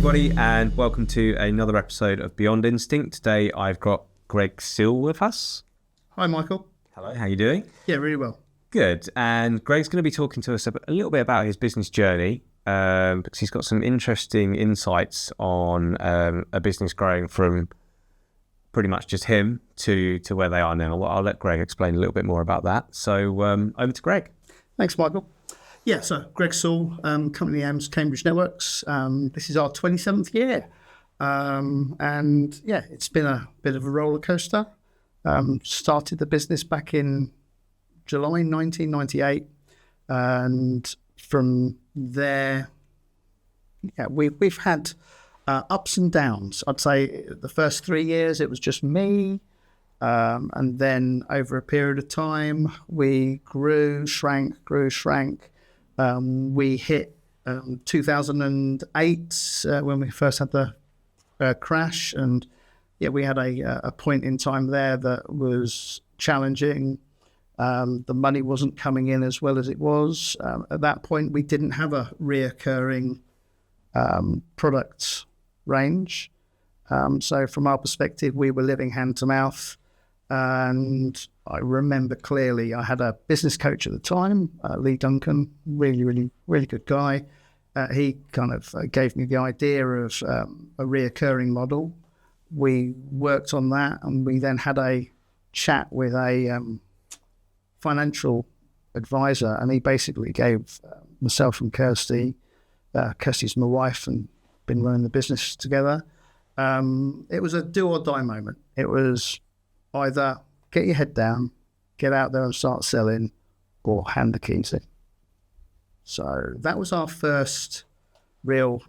everybody, and welcome to another episode of Beyond Instinct. Today I've got Greg Sewell with us. Hi, Michael. Hello, how you doing? Yeah, really well. Good. And Greg's going to be talking to us a little bit about his business journey, because he's got some interesting insights on a business growing from pretty much just him to where they are now. Well, I'll let Greg explain a little bit more about that. So over to Greg. Thanks, Michael. Yeah, so Greg Sewell, company name's Cambridge Networks. This is our 27th year. And yeah, it's been a bit of a roller coaster. Started the business back in July 1998. And from there, yeah, we've had ups and downs. I'd say the first 3 years, it was just me. And then over a period of time, we grew, shrank. We hit 2008 when we first had the crash, and yeah, we had a point in time there that was challenging. The money wasn't coming in as well as it was. At that point, we didn't have a reoccurring product range. So from our perspective, we were living hand to mouth. And I remember clearly I had a business coach at the time, Lee Duncan, really good guy. He kind of gave me the idea of a reoccurring model. We worked on that, and we then had a chat with a financial advisor, and he basically gave myself and Kirsty, Kirsty's my wife and been running the business together. It was a do or die moment. It was either get your head down, get out there and start selling, or hand the keys in. So that was our first real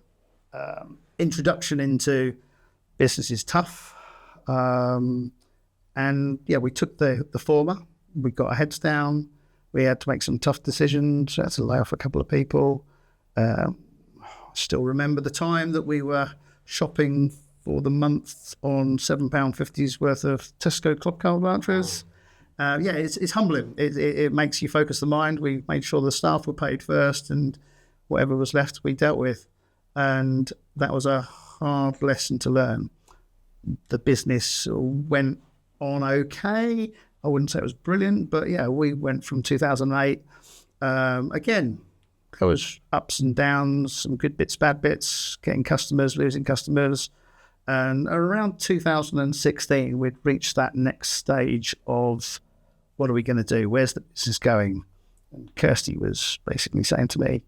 introduction into business is tough. And yeah, we took the former. We got our heads down. We had to make some tough decisions. We had to lay off a couple of people. I still remember the time that we were shopping for the month on £7.50's worth of Tesco club card vouchers. Yeah, it's humbling. It makes you focus the mind. We made sure the staff were paid first, and whatever was left we dealt with. And that was a hard lesson to learn. The business went on okay. I wouldn't say it was brilliant, but yeah, we went from 2008. Again, there was ups and downs, some good bits, bad bits, getting customers, losing customers. And around 2016, we'd reached that next stage of what are we going to do? Where's the business going? And Kirsty was basically saying to me,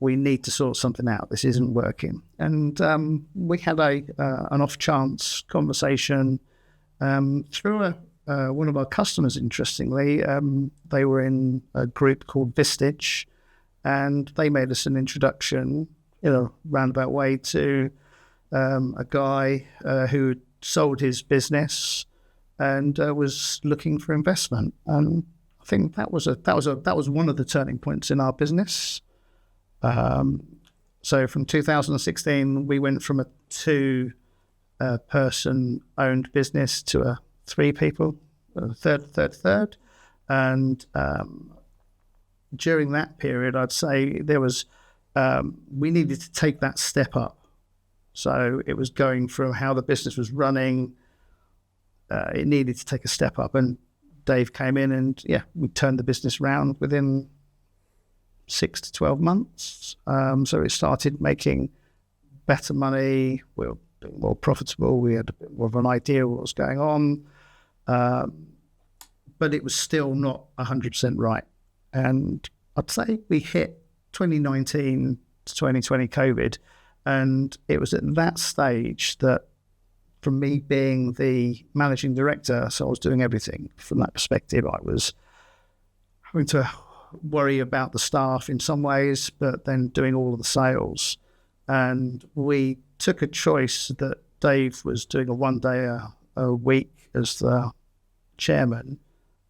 we need to sort something out. This isn't working. And we had an off-chance conversation through one of our customers, interestingly. They were in a group called Vistage, and they made us an introduction in a roundabout way to a guy who sold his business and was looking for investment. And I think that was one of the turning points in our business. So from 2016, we went from a 2-person owned business to a 3 people, third. And during that period, I'd say there was we needed to take that step up. So it was going from how the business was running. It needed to take a step up, and Dave came in, and yeah, we turned the business around within 6 to 12 months. So it started making better money. We were more profitable. We had a bit more of an idea of what was going on, but it was still not 100% right. And I'd say we hit 2019 to 2020 COVID. And it was at that stage that, from me being the managing director, so I was doing everything from that perspective. I was having to worry about the staff in some ways, but then doing all of the sales. And we took a choice that Dave was doing a 1 day a week as the chairman.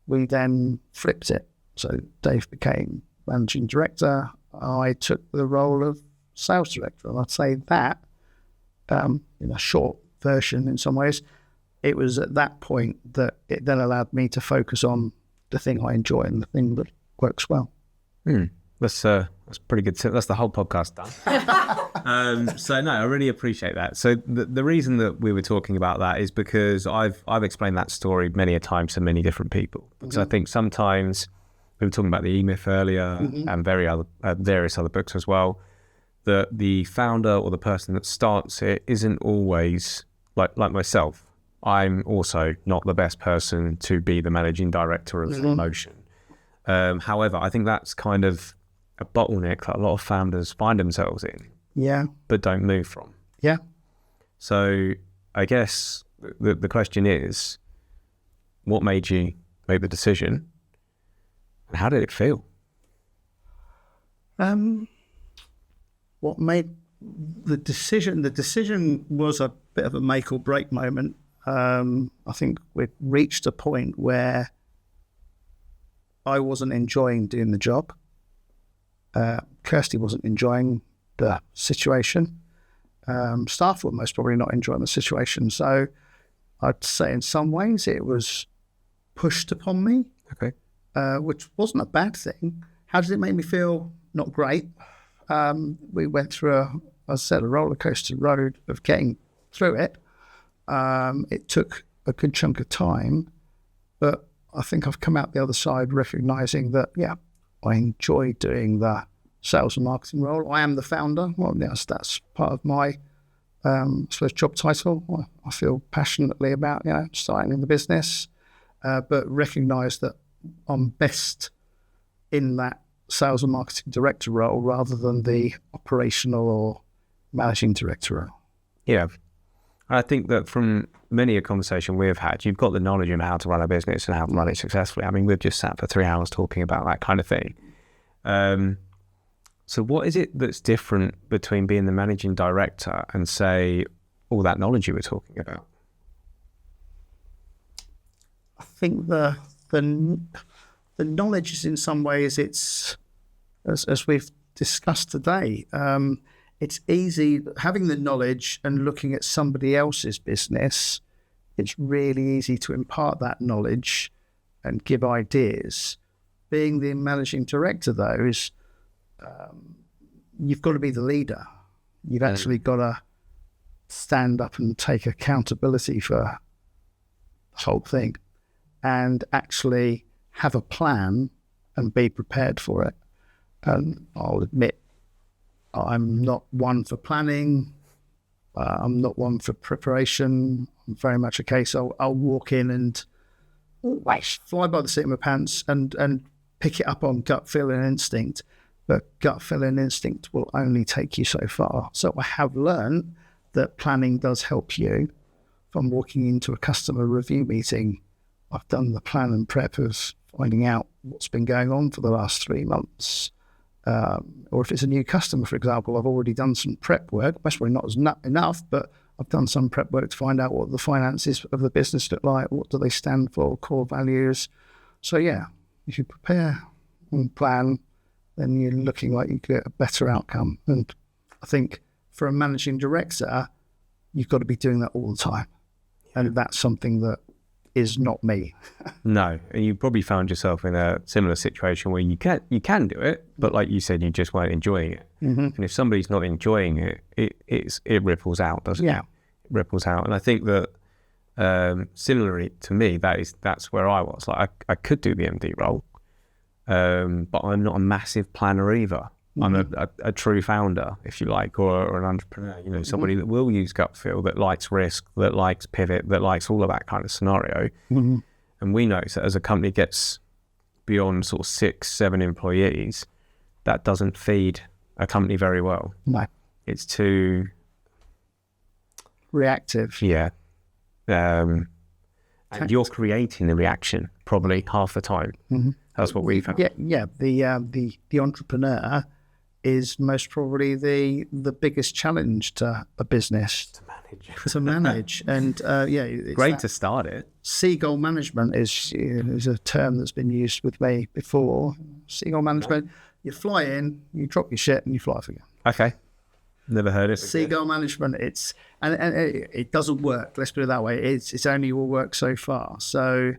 We then flipped it. So Dave became managing director. I took the role of sales director. And I'd say that, in a short version in some ways, it was at that point that it then allowed me to focus on the thing I enjoy and the thing that works well. That's That's pretty good. That's the whole podcast done. So no, I really appreciate that. So the reason that we were talking about that is because I've explained that story many a time to many different people. Because I think sometimes we were talking about the E-Myth earlier and various other books as well, that the founder or the person that starts it isn't always like myself. I'm also not the best person to be the managing director of Motion. However, I think that's kind of a bottleneck that a lot of founders find themselves in, but don't move from. Yeah. So I guess the question is, what made you make the decision, and how did it feel? What made the decision? The decision was a bit of a make or break moment. I think we'd reached a point where I wasn't enjoying doing the job. Kirsty wasn't enjoying the situation. Staff were most probably not enjoying the situation. So I'd say in some ways it was pushed upon me, which wasn't a bad thing. How did it make me feel? Not great. We went through a roller coaster road of getting through it. It took a good chunk of time, but I think I've come out the other side recognizing that, I enjoy doing the sales and marketing role. I am the founder. Well, yes, that's part of my job title. I feel passionately about starting in the business, but recognize that I'm best in that sales and marketing director role rather than the operational or managing director role. Yeah. I think that from many a conversation we've had, you've got the knowledge of how to run a business and how to run it successfully. I mean, we've just sat for 3 hours talking about that kind of thing. So what is it that's different between being the managing director and, say, all that knowledge you were talking about? I think the knowledge is, in some ways, it's, as we've discussed today, it's easy having the knowledge and looking at somebody else's business. It's really easy to impart that knowledge and give ideas. Being the managing director, though, is you've got to be the leader. You've actually got to stand up and take accountability for the whole thing and actually have a plan and be prepared for it. And I'll admit, I'm not one for planning. I'm not one for preparation. I'm very much a case I'll walk in and fly by the seat of my pants and pick it up on gut feel and instinct. But gut feel and instinct will only take you so far. So I have learned that planning does help you. If I'm walking into a customer review meeting, I've done the plan and prep of finding out what's been going on for the last 3 months. Or if it's a new customer, for example, I've already done some prep work. That's probably not enough, but I've done some prep work to find out what the finances of the business look like, what do they stand for, core values. So if you prepare and plan, then you're looking like you get a better outcome. And I think for a managing director, you've got to be doing that all the time. And that's something that is not me. No, and you probably found yourself in a similar situation where you can do it, but like you said, you just weren't enjoying it. And if somebody's not enjoying it, it ripples out, doesn't it? It ripples out. And I think that similarly to me, that's where I was. Like I could do the MD role, but I'm not a massive planner either. I'm a true founder, if you like, or an entrepreneur, somebody that will use gut feel, that likes risk, that likes pivot, that likes all of that kind of scenario. And we notice that as a company gets beyond sort of 6-7 employees, that doesn't feed a company very well. No. It's too reactive. Yeah. And you're creating the reaction probably half the time. That's what we've found. Yeah. The entrepreneur is most probably the biggest challenge to a business to manage. And great to start it. Seagull management is a term that's been used with me before. Seagull management, you fly in, you drop your shit, and you fly off again. Okay, never heard it. Seagull management, and it doesn't work. Let's put it that way. It's only will work so far. So,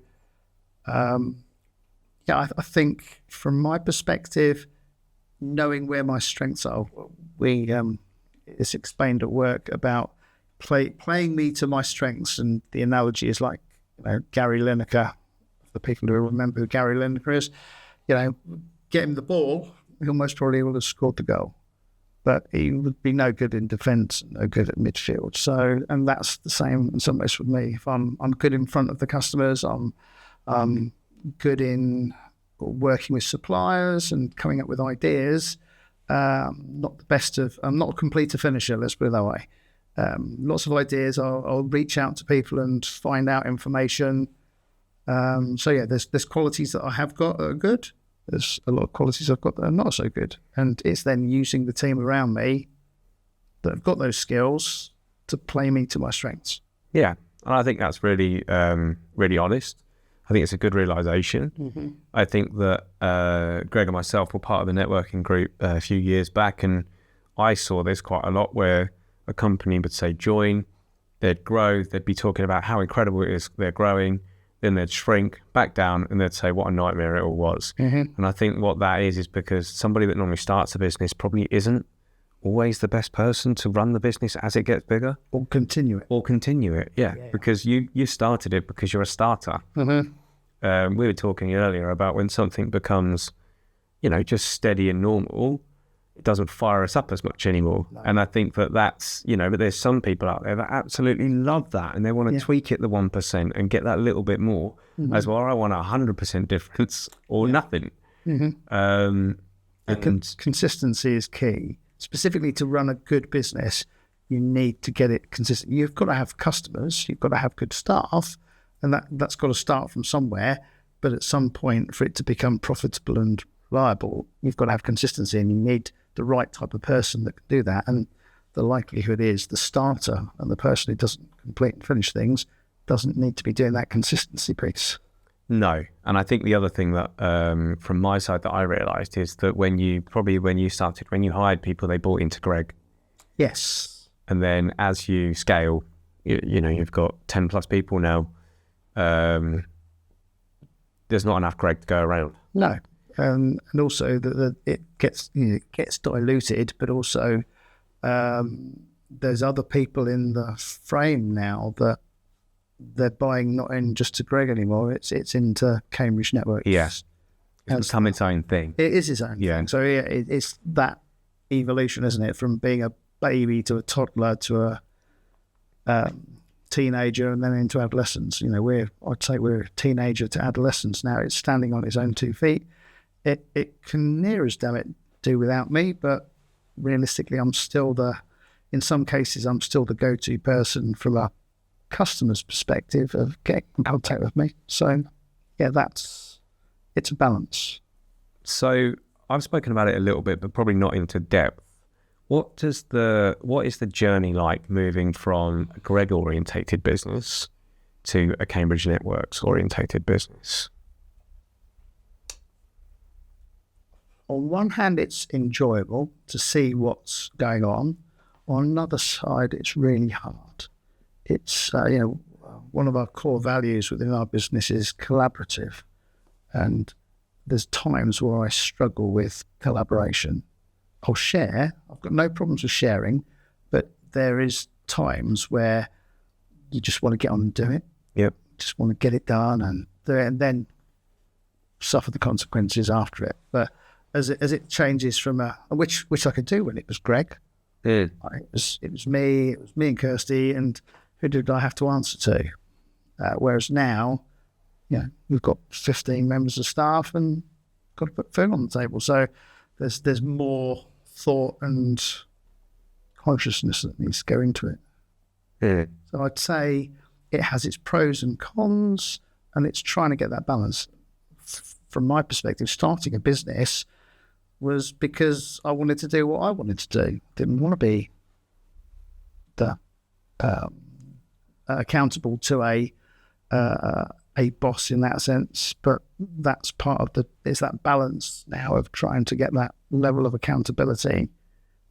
I think from my perspective, knowing where my strengths are. It's explained at work about playing me to my strengths, and the analogy is like, Gary Lineker. The people who remember who Gary Lineker is, get him the ball, he most probably would have scored the goal, but he would be no good in defence, no good at midfield. So, and that's the same in some ways with me. If I'm good in front of the customers, I'm good in working with suppliers and coming up with ideas. I'm not a completer finisher, let's put it that way. Lots of ideas. I'll reach out to people and find out information. There's qualities that I have got that are good. There's a lot of qualities I've got that are not so good. And it's then using the team around me that have got those skills to play me to my strengths. Yeah, and I think that's really, really honest. I think it's a good realisation. Mm-hmm. I think that Greg and myself were part of the networking group a few years back, and I saw this quite a lot where a company would say join, they'd grow, they'd be talking about how incredible it is they're growing, then they'd shrink back down and they'd say what a nightmare it all was. Mm-hmm. And I think what that is because somebody that normally starts a business probably isn't always the best person to run the business as it gets bigger. Or continue it. Yeah. Because you started it because you're a starter. Mm-hmm. We were talking earlier about when something becomes, just steady and normal, it doesn't fire us up as much anymore. No. And I think that's, but there's some people out there that absolutely love that and they want to tweak it the 1% and get that little bit more as well. I want 100% difference or nothing. Mm-hmm. Consistency is key. Specifically to run a good business, you need to get it consistent. You've got to have customers, you've got to have good staff, and that's got to start from somewhere. But at some point, for it to become profitable and reliable, you've got to have consistency, and you need the right type of person that can do that. And the likelihood is the starter and the person who doesn't complete and finish things doesn't need to be doing that consistency piece. No. And I think the other thing that from my side that I realised is that when you hired people, they bought into Greg. Yes. And then as you scale, you've got 10 plus people now. There's not enough Greg to go around. No. And also that it gets diluted, but also there's other people in the frame now that they're buying not in just to Greg anymore. It's into Cambridge Networks. Yes, it's become its own thing. It is its own thing. So it's that evolution, isn't it? From being a baby to a toddler to a teenager and then into adolescence. I'd say we're a teenager to adolescence now. It's standing on its own 2 feet. It can near as damn it do without me, but realistically, in some cases, I'm still the go-to person from a customer's perspective of getting in contact with me. So, it's a balance. So I've spoken about it a little bit, but probably not into depth. What is the journey like moving from a Greg orientated business to a Cambridge Networks orientated business? On one hand, it's enjoyable to see what's going on. On another side, it's really hard. It's, one of our core values within our business is collaborative. And there's times where I struggle with collaboration. I'll share. I've got no problems with sharing, but there is times where you just want to get on and do it. Yep. Just want to get it done and then suffer the consequences after it. But as it changes from which I could do when it was Greg. Mm. It was me and Kirsty, and who did I have to answer to? Whereas now, we've got 15 members of staff and got to put food on the table. So there's more thought and consciousness that needs to go into it. Mm. So I'd say it has its pros and cons, and it's trying to get that balance. From my perspective, starting a business was because I wanted to do what I wanted to do. Didn't want to be accountable to a boss in that sense, but that's part of it's that balance now of trying to get that level of accountability,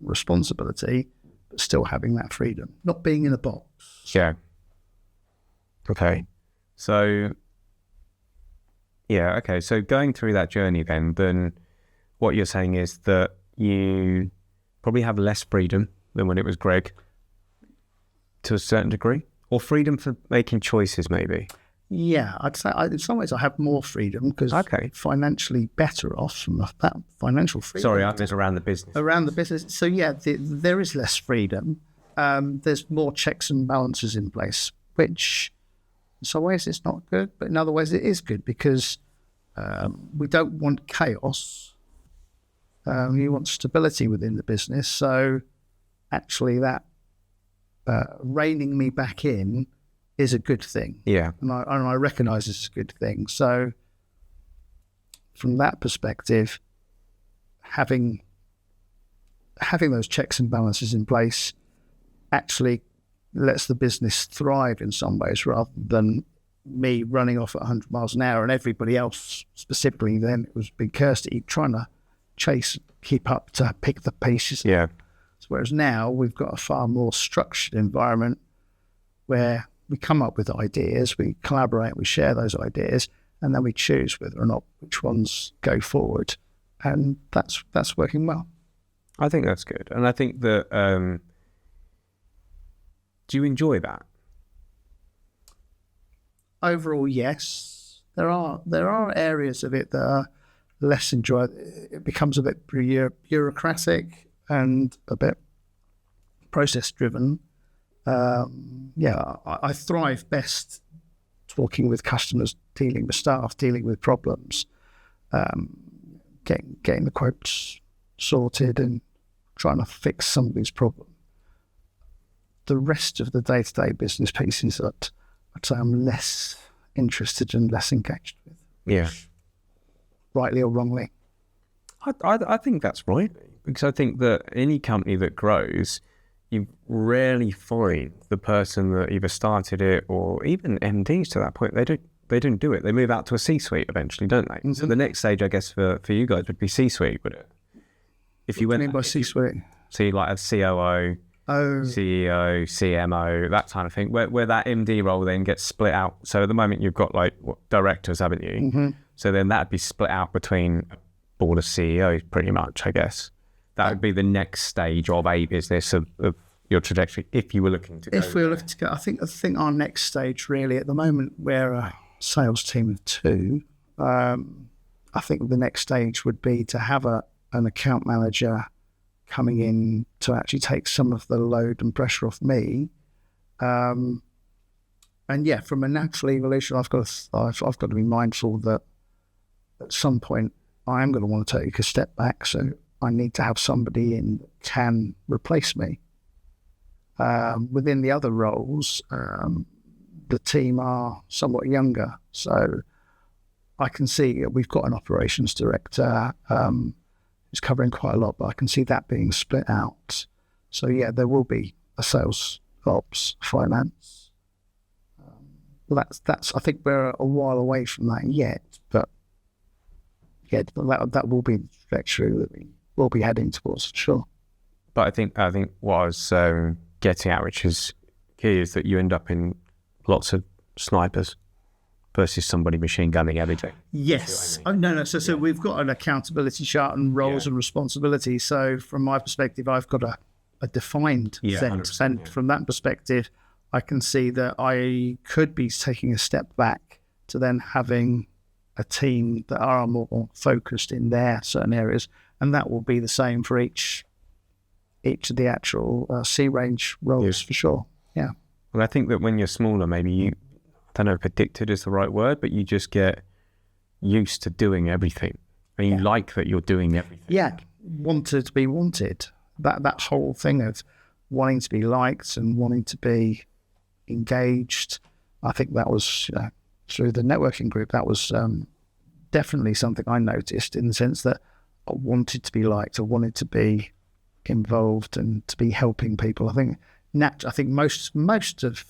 responsibility, but still having that freedom, not being in a box. Yeah. Okay. So going through that journey then what you're saying is that you probably have less freedom than when it was Greg, to a certain degree, or freedom for making choices, maybe. Yeah, I'd say in some ways I have more freedom because financially better off from that financial freedom. Sorry, I meant around the business. Around the business. So yeah, there is less freedom. There's more checks and balances in place, which in some ways it's not good, but in other ways it is good because we don't want chaos. We want stability within the business. So actually that reining me back in is a good thing. Yeah. And I recognise it's a good thing. So from that perspective, having those checks and balances in place actually lets the business thrive in some ways rather than me running off at 100 miles an hour and everybody else, specifically then it was Big Kirsty, trying to keep up to pick the pieces. Yeah. Whereas now we've got a far more structured environment where we come up with ideas, we collaborate, we share those ideas, and then we choose whether or not which ones go forward. And that's working well. I think that's good. And I think that, do you enjoy that? Overall, yes. There are areas of it that are less enjoyable. It becomes a bit bureaucratic and a bit process-driven. I thrive best talking with customers, dealing with staff, dealing with problems, getting the quotes sorted and trying to fix somebody's problem. The rest of the day-to-day business pieces that I'd say I'm less interested and less engaged with. Yeah. Rightly or wrongly. I think that's right, because I think that any company that grows, you rarely find the person that either started it or even MDs to that point. They don't do it. They move out to a C-suite eventually, don't they? Mm-hmm. So the next stage, I guess, for you guys would be C-suite, would it? If you went by C-suite, so you like a COO, CEO, CMO, that kind of thing, where that MD role then gets split out. So at the moment you've got directors, haven't you? Mm-hmm. So then that'd be split out between a board of CEOs, pretty much, I guess. That would be the next stage of a business of your trajectory if you were looking to go. If we were looking to go, I think our next stage really at the moment we're a sales team of 2. I think the next stage would be to have an account manager coming in to actually take some of the load and pressure off me. And yeah, from a natural evolution, I've got to be mindful that at some point I am going to want to take a step back. So I need to have somebody in that can replace me. Within the other roles, the team are somewhat younger. So I can see we've got an operations director who's covering quite a lot, but I can see that being split out. So yeah, there will be a sales, ops, finance. That's. I think we're a while away from that yet, but yeah, that will be the trajectory that we will be heading towards for sure. But I think what I was getting at, which is key, is that you end up in lots of snipers versus somebody machine gunning everything. Yes. I mean? No. So we've got an accountability chart and roles and responsibilities. So from my perspective, I've got a defined set. And from that perspective, I can see that I could be taking a step back to then having a team that are more focused in their certain areas. And that will be the same for each of the actual C-range roles for sure. Yeah. Well, I think that when you're smaller, maybe you, I don't know if addicted is the right word, but you just get used to doing everything. And you like that you're doing everything. Yeah. Wanted to be wanted. That whole thing of wanting to be liked and wanting to be engaged. I think that was, through the networking group, that was definitely something I noticed in the sense that I wanted to be liked. I wanted to be involved and to be helping people. I think most of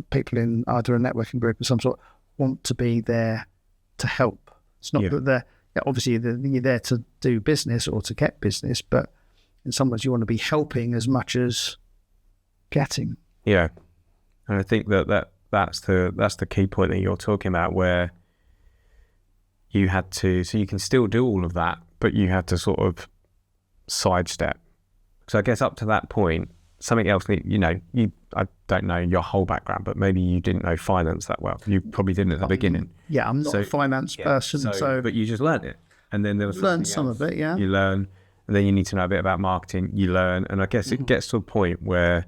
people in either a networking group of some sort want to be there to help. It's not that they're obviously you're there to do business or to get business, but in some ways you want to be helping as much as getting. Yeah, and I think that's the key point that you're talking about, where you had to. So you can still do all of that, but you had to sort of sidestep? So I guess up to that point, something else, I don't know your whole background, but maybe you didn't know finance that well. You probably didn't at the beginning. Yeah, I'm not a finance person. But you just learned it. And then there was learned some of it, yeah. You learn, and then you need to know a bit about marketing. You learn, and I guess it gets to a point where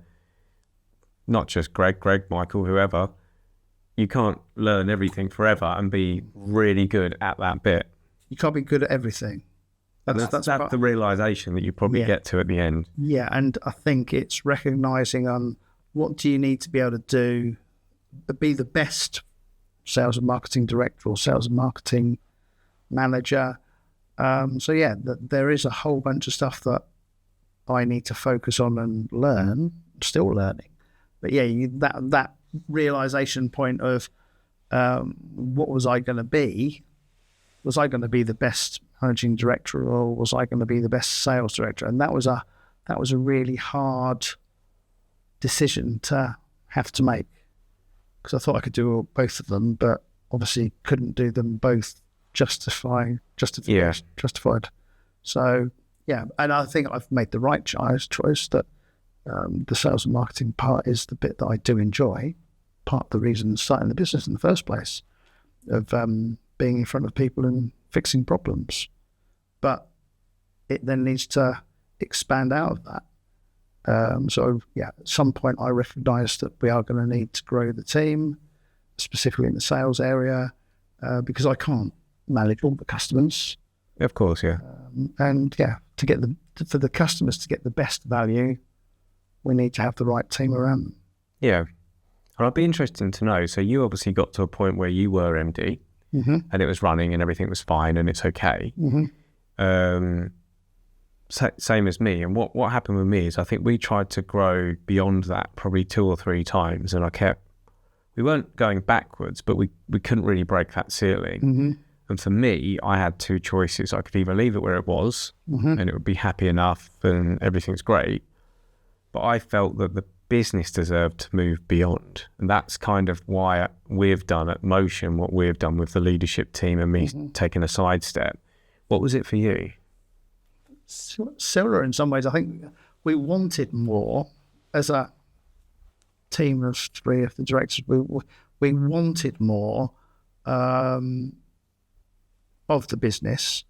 not just Greg, Michael, whoever, you can't learn everything forever and be really good at that bit. You can't be good at everything. That's the realisation that you probably get to at the end. Yeah, and I think it's recognising what do you need to be able to do, be the best sales and marketing director or sales and marketing manager. There is a whole bunch of stuff that I need to focus on and learn, still learning. But that realisation point of what was I going to be? Was I going to be the best managing director, or was I going to be the best sales director? And that was a really hard decision to have to make, because I thought I could do both of them, but obviously couldn't do them both justified. So and I think I've made the right choice that the sales and marketing part is the bit that I do enjoy. Part of the reason starting the business in the first place, of being in front of people and fixing problems. But it then needs to expand out of that. At some point I recognised that we are going to need to grow the team, specifically in the sales area, because I can't manage all the customers. Of course, yeah. For the customers to get the best value, we need to have the right team around them. Yeah. Well, I'd be interested to know, so you obviously got to a point where you were MD, and it was running and everything was fine and it's okay. Same as me. And what happened with me is I think we tried to grow beyond that probably 2 or 3 times, and we weren't going backwards, but we couldn't really break that ceiling. And for me, I had 2 choices. I could either leave it where it was and it would be happy enough and everything's great, but I felt that the business deserved to move beyond. And that's kind of why we've done at Motion what we've done with the leadership team and me taking a sidestep. What was it for you? Similar in some ways. I think we wanted more as a team of 3 of the directors. We wanted more of the business.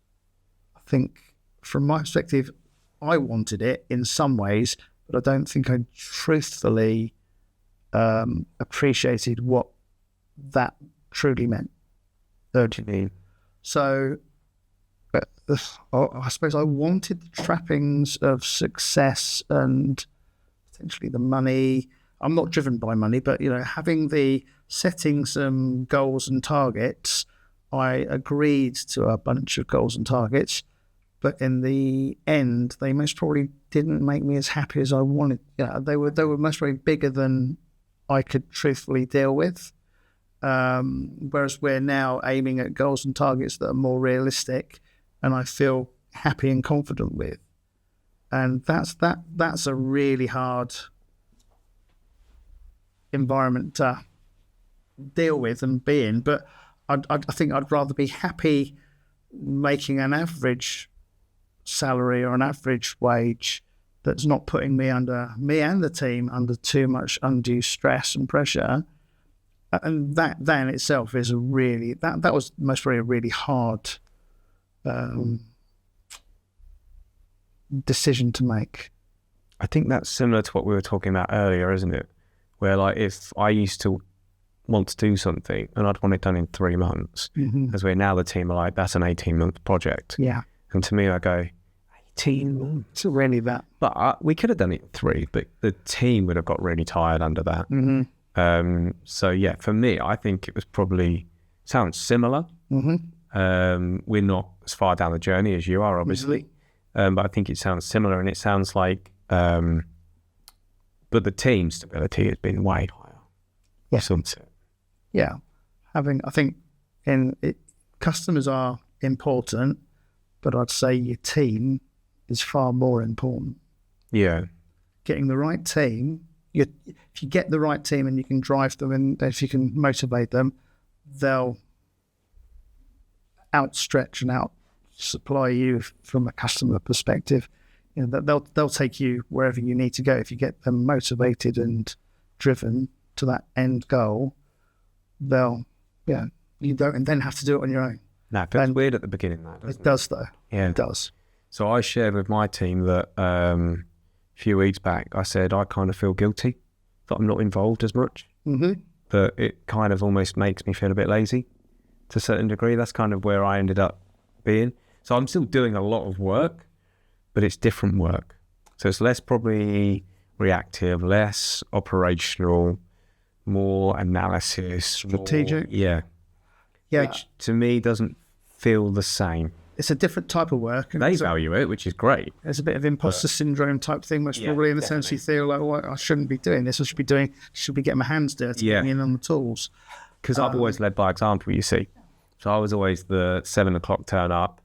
I think from my perspective, I wanted it in some ways, but I don't think I truthfully appreciated what that truly meant. Urgently. So I suppose I wanted the trappings of success and potentially the money. I'm not driven by money, but setting some goals and targets. I agreed to a bunch of goals and targets, but in the end, they most probably didn't make me as happy as I wanted. They were most probably bigger than I could truthfully deal with. Whereas we're now aiming at goals and targets that are more realistic, and I feel happy and confident with. And that's a really hard environment to deal with and be in. But I think I'd rather be happy making an average salary or an average wage that's not putting me and the team under too much undue stress and pressure. And that in itself is that was most probably a really hard decision to make. I think that's similar to what we were talking about earlier, isn't it? Where if I used to want to do something and I'd want it done in 3 months, as we're now the team are like, that's an 18-month project. Yeah. And to me, I go, 18 months? It's really that. But we could have done it in 3, but the team would have got really tired under that. For me, I think it was probably, sounds similar. We're not as far down the journey as you are, obviously. But I think it sounds similar, and it sounds like, but the team stability has been way higher. Yeah. I think customers are important, but I'd say your team is far more important. Yeah. Getting the right team, if you get the right team and you can drive them and if you can motivate them, they'll outstretch and out supply you from a customer perspective. they'll take you wherever you need to go if you get them motivated and driven to that end goal. You don't then have to do it on your own. No, it feels weird at the beginning, that doesn't it? It does, though. Yeah, it does. So I shared with my team that a few weeks back, I said I kind of feel guilty that I'm not involved as much. Mm-hmm. That it kind of almost makes me feel a bit lazy to a certain degree. That's kind of where I ended up being. So I'm still doing a lot of work, but it's different work. So it's less probably reactive, less operational, more analysis. Strategic. Yeah. Which to me doesn't feel the same. It's a different type of work. And they value it, which is great. There's a bit of imposter syndrome type thing, which probably in the sense you feel like, well, I shouldn't be doing this. I should be getting my hands dirty, getting in on the tools. Because I've always led by example, you see. So I was always the 7 o'clock turn up,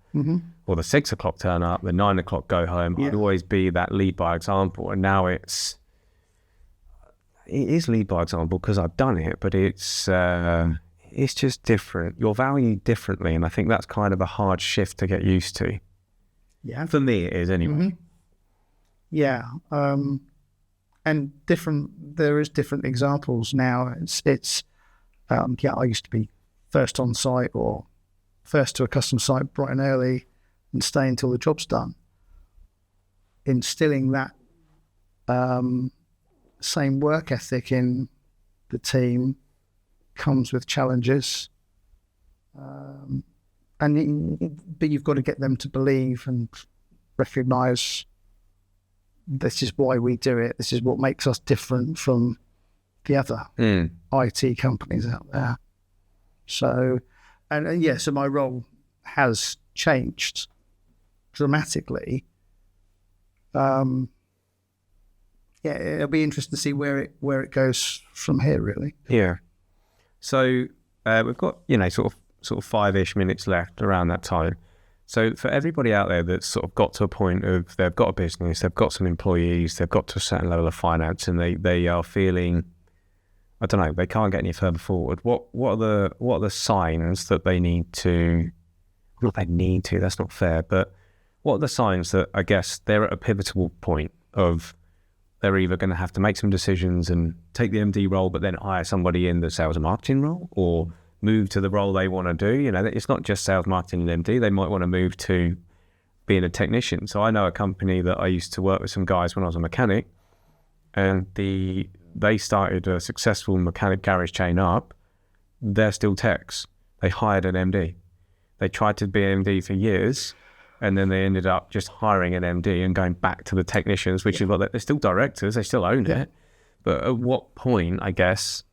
or the 6 o'clock turn up, the 9 o'clock go home. I'd always be that lead by example. And now it is lead by example because I've done it, but it's just different. You're valued differently, and I think that's kind of a hard shift to get used to. Yeah. For me, it is anyway. Mm-hmm. Yeah. And there is different examples now. I used to be first on site or first to a customer site bright and early and stay until the job's done. Instilling that same work ethic in the team comes with challenges, but you've got to get them to believe and recognise this is why we do it. This is what makes us different from the other IT companies out there. So, so my role has changed dramatically. It'll be interesting to see where it goes from here, really. Yeah. So we've got sort of 5-ish minutes left around that time. So for everybody out there that's sort of got to a point of they've got a business, they've got some employees, they've got to a certain level of finance, and they are feeling, I don't know, they can't get any further forward. What are the signs that they need to? Not they need to. That's not fair. But what are the signs that I guess they're at a pivotal point of they're either going to have to make some decisions and take the MD role, but then hire somebody in the sales and marketing role, or move to the role they want to do. It's not just sales, marketing, and MD. They might want to move to being a technician. So I know a company that I used to work with some guys when I was a mechanic, and they started a successful mechanic garage chain up. They're still techs. They hired an MD. They tried to be an MD for years, and then they ended up just hiring an MD and going back to the technicians, which is what they're still directors. They still own it. But at what point, I guess,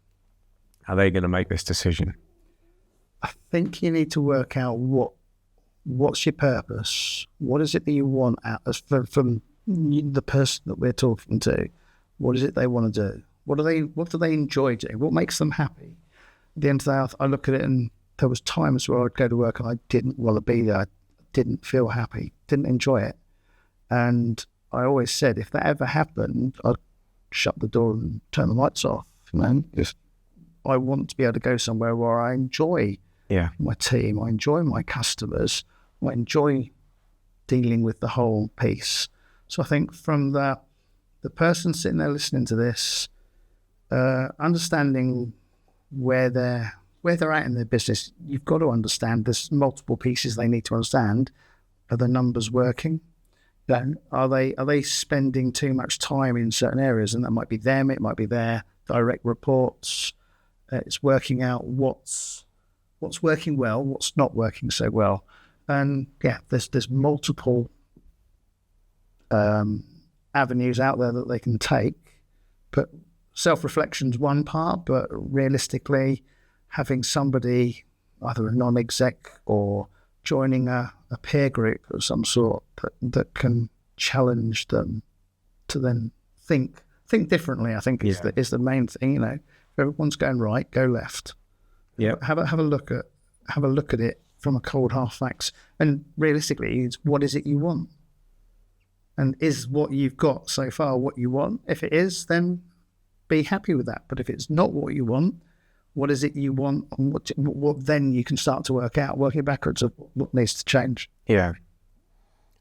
are they going to make this decision? I think you need to work out what's your purpose. What is it that you want out from the person that we're talking to? What is it they want to do? What do they enjoy doing? What makes them happy? At the end of the day, I look at it, and there was times where I'd go to work and I didn't want to be there. I didn't feel happy, didn't enjoy it. And I always said, if that ever happened, I'd shut the door and turn the lights off. If I want to be able to go somewhere where I enjoy my team, I enjoy my customers, I enjoy dealing with the whole piece. So I think from the person sitting there listening to this, understanding where they're at in their business, you've got to understand there's multiple pieces they need to understand. Are the numbers working? Are they spending too much time in certain areas? And that might be them, it might be their direct reports. It's working out what's working well, what's not working so well. And there's multiple avenues out there that they can take. But self-reflection's one part, but realistically, having somebody, either a non-exec or joining a peer group of some sort that can challenge them to then think differently, I think is the main thing. If everyone's going right, go left. Yeah. Have a look at it from a cold hard facts. And realistically, it's what is it you want? And is what you've got so far what you want? If it is, then be happy with that. But if it's not what you want, what is it you want? And what then you can start to working backwards of what needs to change. Yeah.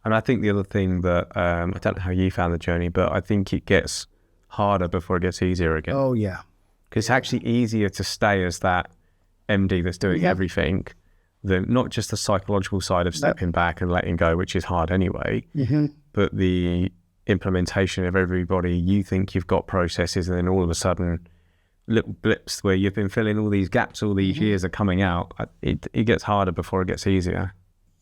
And I think the other thing that, I don't know how you found the journey, but I think it gets harder before it gets easier again. Oh, yeah. Because it's actually easier to stay as that MD that's doing everything than not just the psychological side of stepping back and letting go, which is hard anyway, but the implementation of everybody. You think you've got processes, and then all of a sudden little blips where you've been filling all these gaps all these years are coming out. It gets harder before it gets easier.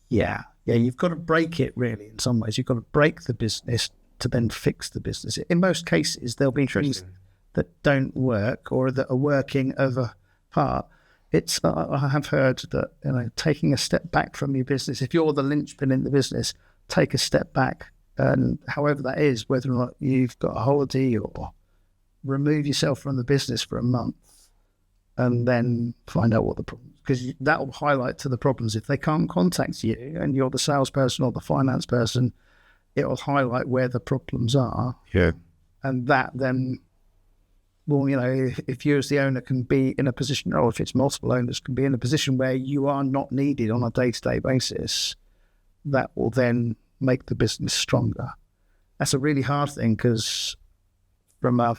Yeah, you've got to break it, really, in some ways. You've got to break the business to then fix the business. In most cases, there'll be things that don't work or that are working over part. It's I have heard that, you know, taking a step back from your business, if you're the linchpin in the business, take a step back, and however that is, whether or not you've got a holiday or remove yourself from the business for a month and then find out what the problem is, because that will highlight to the problems. If they can't contact you and you're the salesperson or the finance person, it will highlight where the problems are. Yeah. And that then, well, you know, if you as the owner can be in a position, or if it's multiple owners, can be in a position where you are not needed on a day-to-day basis, that will then make the business stronger. That's a really hard thing, because from I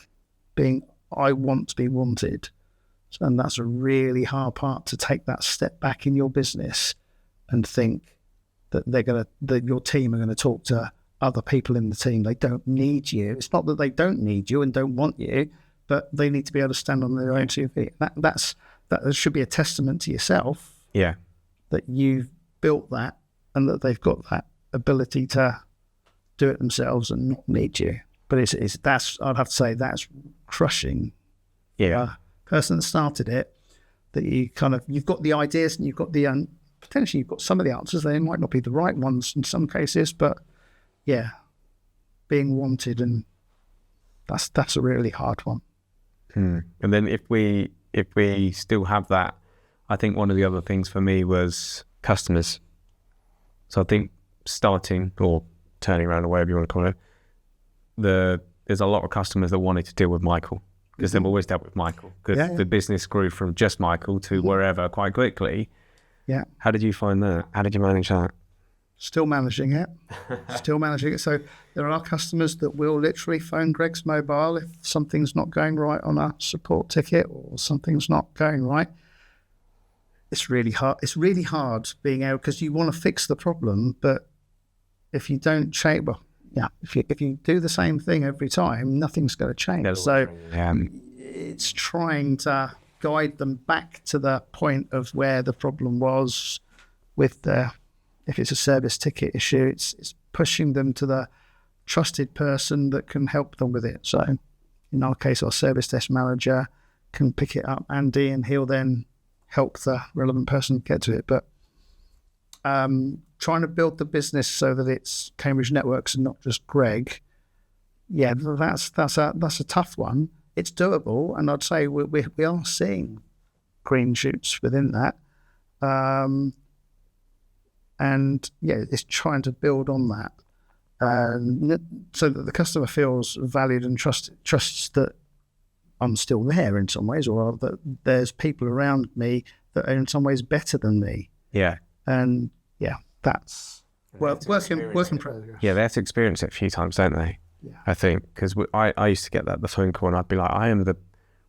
want to be wanted, and that's a really hard part, to take that step back in your business and think that that your team are going to talk to other people in the team. They don't need you. It's not that they don't need you and don't want you, but they need to be able to stand on their own 2 feet. That should be a testament to yourself. Yeah. That you've built that, and that they've got that ability to do it themselves and not need you. But that's I'd have to say that's crushing. Yeah. Person that started it, that you've got the ideas and you've got the potentially you've got some of the answers. They might not be the right ones in some cases, but yeah, being wanted, and that's a really hard one. And then if we still have that, I think one of the other things for me was customers. So I think starting or turning around, or whatever you want to call it, there's a lot of customers that wanted to deal with Michael, because they've always dealt with Michael, because the business grew from just Michael to wherever quite quickly. Yeah. How did you find that? How did you manage that? Still managing it. So there are customers that will literally phone Greg's mobile if something's not going right on a support ticket or something's not going right. It's really hard. It's really hard being able, because you want to fix the problem, but if you don't change, if you do the same thing every time, nothing's going to change. So it's trying to guide them back to the point of where the problem was with if it's a service ticket issue, it's pushing them to the trusted person that can help them with it. So in our case, our service desk manager can pick it up, Andy, and he'll then help the relevant person get to it. But trying to build the business so that it's Cambridge Networks and not just Greg, that's a tough one. It's doable, and I'd say we are seeing green shoots within that. And it's trying to build on that, so that the customer feels valued and trusts that I'm still there in some ways, or that there's people around me that are in some ways better than me. Yeah. And that's work in progress. Yeah, they have to experience it a few times, don't they? Yeah. I think, because I used to get the phone call, and I'd be like, I am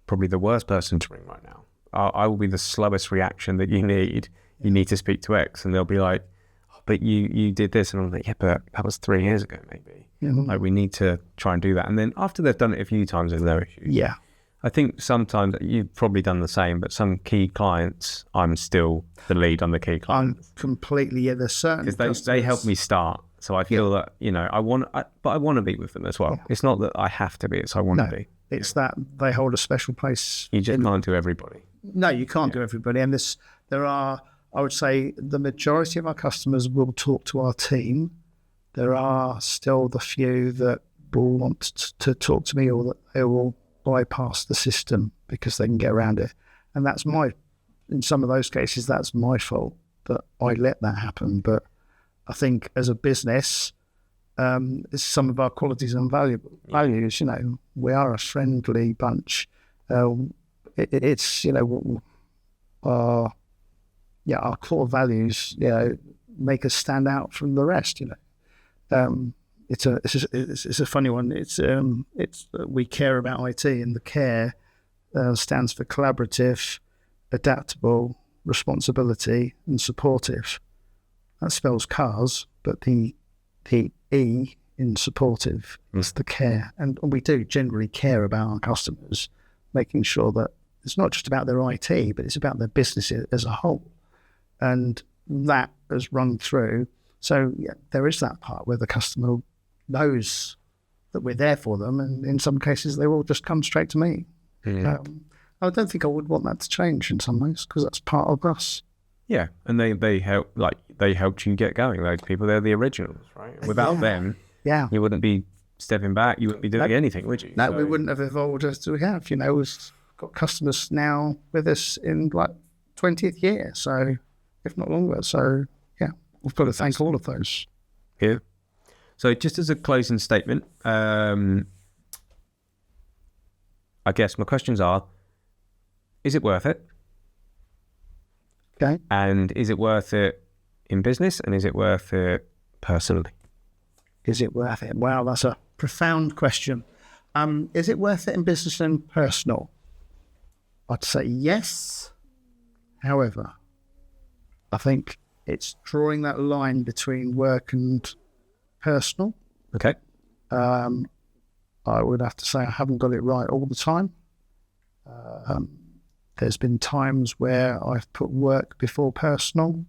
probably the worst person to ring right now. I will be the slowest reaction that you need. You need to speak to X, and they'll be like, but you did this, and I'm like, yeah, but that was 3 years ago, maybe. Like, we need to try and do that. And then after they've done it a few times, there's no issues. Yeah. I think sometimes you've probably done the same, but some key clients, I'm still the lead on the key clients. I'm completely, there's certain, because they help me start. So I feel that, I want to be with them as well. It's not that I have to be, it's I want to be. It's that they hold a special place. You just can't do everybody. No, you can't do everybody. And there are, I would say, the majority of our customers will talk to our team. There are still the few that will want to talk to me, or that they will bypass the system because they can get around it. And that's in some of those cases, that's my fault that I let that happen. But I think as a business, it's some of our qualities and values. We are a friendly bunch. It's our core values, make us stand out from the rest. It's a funny one. It's we care about IT, and the care stands for collaborative, adaptable, responsibility, and supportive. That spells cars, but the E in supportive is the care, and we do generally care about our customers, making sure that it's not just about their IT, but it's about their business as a whole, and that has run through. So yeah, there is that part where the customer knows that we're there for them, and in some cases they will just come straight to me. I don't think I would want that to change in some ways, because that's part of us. Yeah, and they help, like they helped you get going. Those people, they're the originals, right? Without them, you wouldn't be stepping back. You wouldn't be doing anything, would you? No, we wouldn't have evolved as we have. You know, we've got customers now with us in like 20th year, so if not longer. So yeah, we've got to thank all of those. Yeah. So just as a closing statement, I guess my questions are, is it worth it? Okay. And is it worth it in business, and is it worth it personally? Is it worth it? Wow, that's a profound question. Is it worth it in business and personal? I'd say yes. However, I think it's drawing that line between work and personal. Okay. I would have to say I haven't got it right all the time. There's been times where I've put work before personal,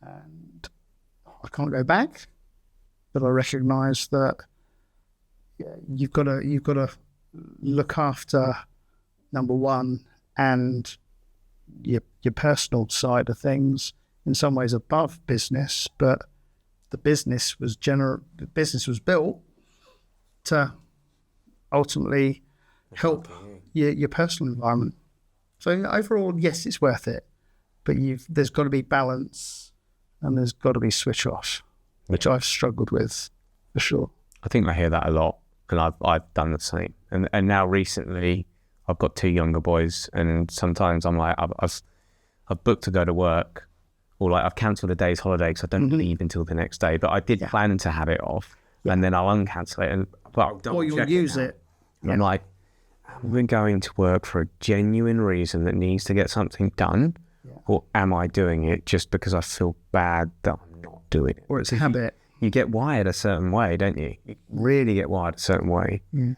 and I can't go back. But I recognise that you've got to look after number one and your personal side of things, in some ways above business, but the business was built to ultimately help your personal environment. So overall, yes, it's worth it, but there's got to be balance, and there's got to be switch off, which I've struggled with for sure. I think I hear that a lot, and I've done the same. And now recently, I've got 2 younger boys, and sometimes I'm like, I've booked to go to work, or like I've cancelled a day's holiday because I don't leave until the next day. But I did plan to have it off, and then I'll uncancel it, or you'll use it. I'm like, am I going to work for a genuine reason that needs to get something done, or am I doing it just because I feel bad that I'm not doing it? Or it's a habit. You get wired a certain way, don't you? You really get wired a certain way. Yeah.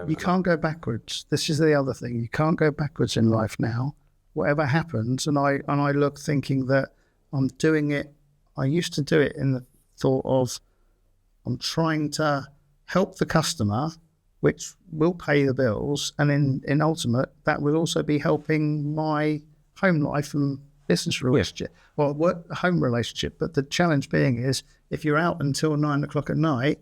You can't go backwards. This is the other thing. You can't go backwards in life now. Whatever happens, and I look thinking that I'm doing it. I used to do it in the thought of I'm trying to help the customer, which will pay the bills, and in ultimate, that will also be helping my home life and business relationship, or home relationship. But the challenge being is, if you're out until 9 o'clock at night,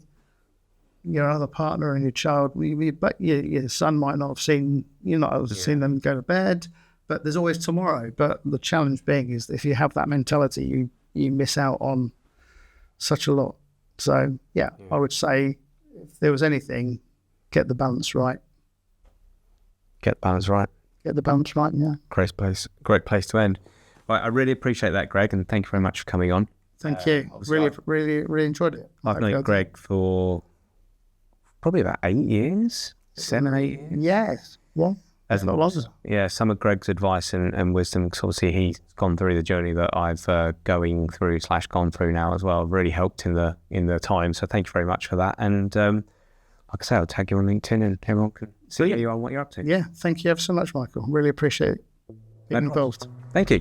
your other partner and your child, your son might not have seen, seen them go to bed, but there's always tomorrow. But the challenge being is, if you have that mentality, you miss out on such a lot. So I would say, if there was anything, get the balance right. Get the balance right. Get the balance right, yeah. Great place to end. Right, I really appreciate that, Greg, and thank you very much for coming on. Thank you. Really enjoyed it. I've known Greg for probably about 8 years, 7, 8 years. Yes. Yeah. As some of Greg's advice and wisdom, because obviously he's gone through the journey that I've gone through now as well. Really helped in the time. So thank you very much for that. And like I say, I'll tag you on LinkedIn, and everyone can see you on what you're up to. Yeah. Thank you ever so much, Michael. Really appreciate it. Being involved. Thank you.